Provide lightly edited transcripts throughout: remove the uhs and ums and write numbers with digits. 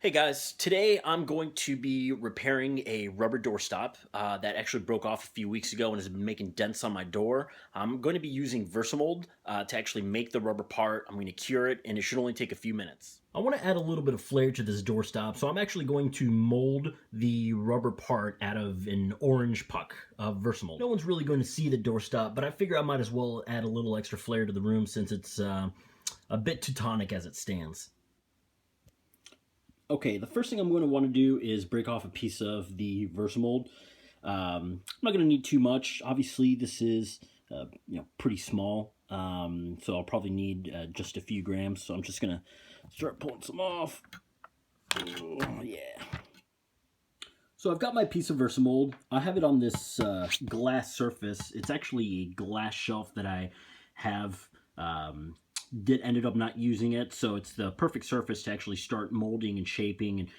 Hey guys, today I'm going to be repairing a rubber doorstop that actually broke off a few weeks ago and has been making dents on my door. I'm going to be using Versimold to actually make the rubber part. I'm going to cure it, and it should only take a few minutes. I want to add a little bit of flair to this doorstop, so I'm actually going to mold the rubber part out of an orange puck of Versimold. No one's really going to see the doorstop, but I figure I might as well add a little extra flair to the room since it's a bit Teutonic as it stands. Okay, the first thing I'm going to want to do is break off a piece of the Versimold. I'm not going to need too much. Obviously, this is pretty small, so I'll probably need just a few grams. So I'm just going to start pulling some off. Oh, yeah. So I've got my piece of Versimold. I have it on this glass surface. It's actually a glass shelf that I have ended up not using it, so it's the perfect surface to actually start molding and shaping and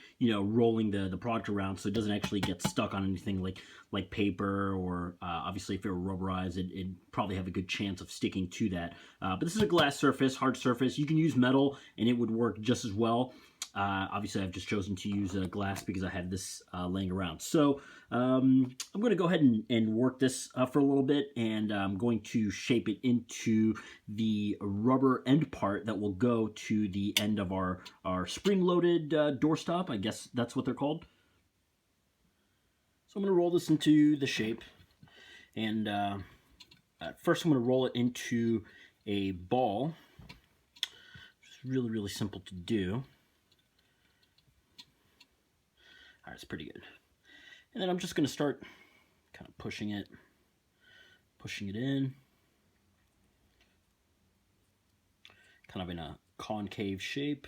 rolling the product around, so it doesn't actually get stuck on anything like paper or obviously if it were rubberized, it'd probably have a good chance of sticking to that. But this is a glass surface, hard surface. You can use metal and it would work just as well. Obviously, I've just chosen to use glass because I have this laying around. So I'm going to go ahead and work this for a little bit, and I'm going to shape it into the rubber end part that will go to the end of our spring-loaded doorstop. I guess that's what they're called. So I'm going to roll this into the shape, and first I'm going to roll it into a ball. It's really, really simple to do. All right, it's pretty good. And then I'm just going to start kind of pushing it in, kind of in a concave shape,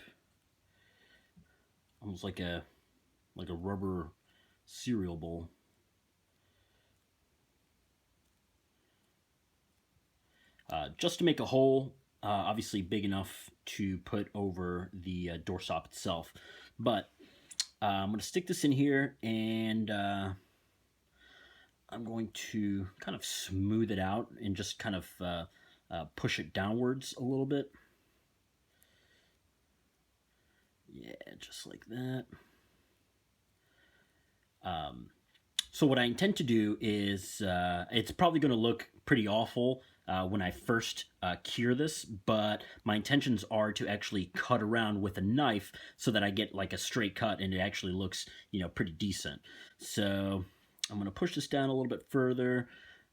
almost like a rubber cereal bowl. Just to make a hole, obviously big enough to put over the doorstop itself, but I'm going to stick this in here, and I'm going to kind of smooth it out and just kind of push it downwards a little bit. Yeah, just like that. So what I intend to do is, it's probably going to look pretty awful when I first cure this, but my intentions are to actually cut around with a knife so that I get like a straight cut and it actually looks, pretty decent. So I'm going to push this down a little bit further.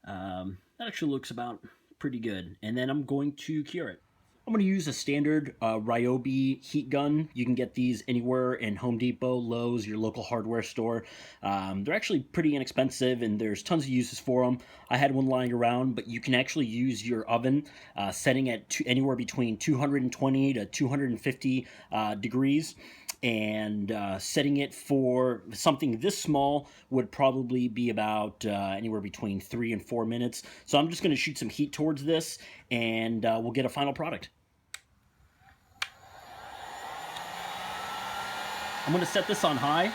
That actually looks about pretty good. And then I'm going to cure it. I'm going to use a standard Ryobi heat gun. You can get these anywhere in Home Depot, Lowe's, your local hardware store. They're actually pretty inexpensive, and there's tons of uses for them. I had one lying around, but you can actually use your oven setting at anywhere between 220 to 250 degrees. And setting it for something this small would probably be about anywhere between 3 and 4 minutes. So I'm just going to shoot some heat towards this, and we'll get a final product. I'm going to set this on high,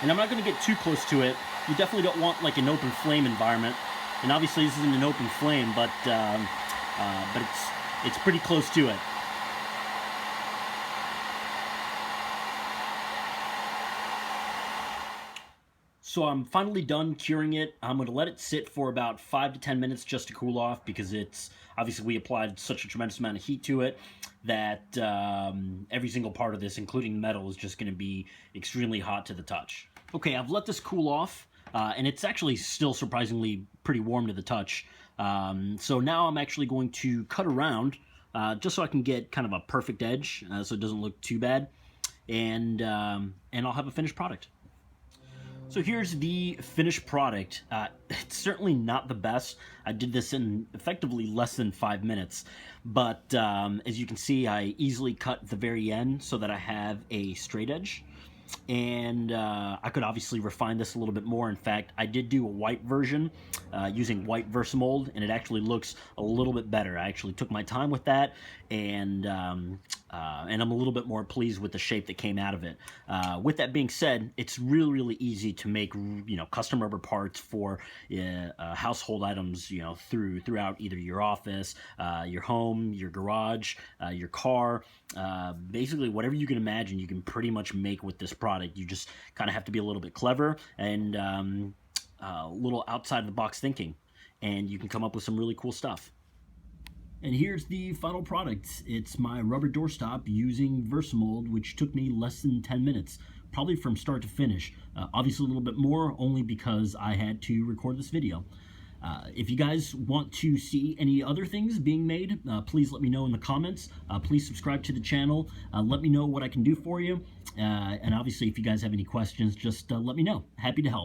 and I'm not going to get too close to it. You definitely don't want like an open flame environment, and obviously this isn't an open flame, but it's pretty close to it. So I'm finally done curing it. I'm going to let it sit for about 5 to 10 minutes just to cool off, because it's obviously we applied such a tremendous amount of heat to it that every single part of this, including the metal, is just going to be extremely hot to the touch. Okay, I've let this cool off, and it's actually still surprisingly pretty warm to the touch. So now I'm actually going to cut around just so I can get kind of a perfect edge so it doesn't look too bad, and I'll have a finished product. So here's the finished product. It's certainly not the best. I did this in effectively less than 5 minutes, but as you can see, I easily cut the very end so that I have a straight edge. And I could obviously refine this a little bit more. In fact, I did do a white version using white Versimold, and it actually looks a little bit better. I actually took my time with that, and and I'm a little bit more pleased with the shape that came out of it. With that being said, it's really, really easy to make, custom rubber parts for household items, throughout either your office, your home, your garage, your car. Basically, whatever you can imagine, you can pretty much make with this product. You just kind of have to be a little bit clever and a little outside of the box thinking, and you can come up with some really cool stuff. And here's the final product. It's my rubber doorstop using Versimold, which took me less than 10 minutes, probably from start to finish. Obviously a little bit more, only because I had to record this video. If you guys want to see any other things being made, please let me know in the comments. Please subscribe to the channel. Let me know what I can do for you. And obviously, if you guys have any questions, just let me know. Happy to help.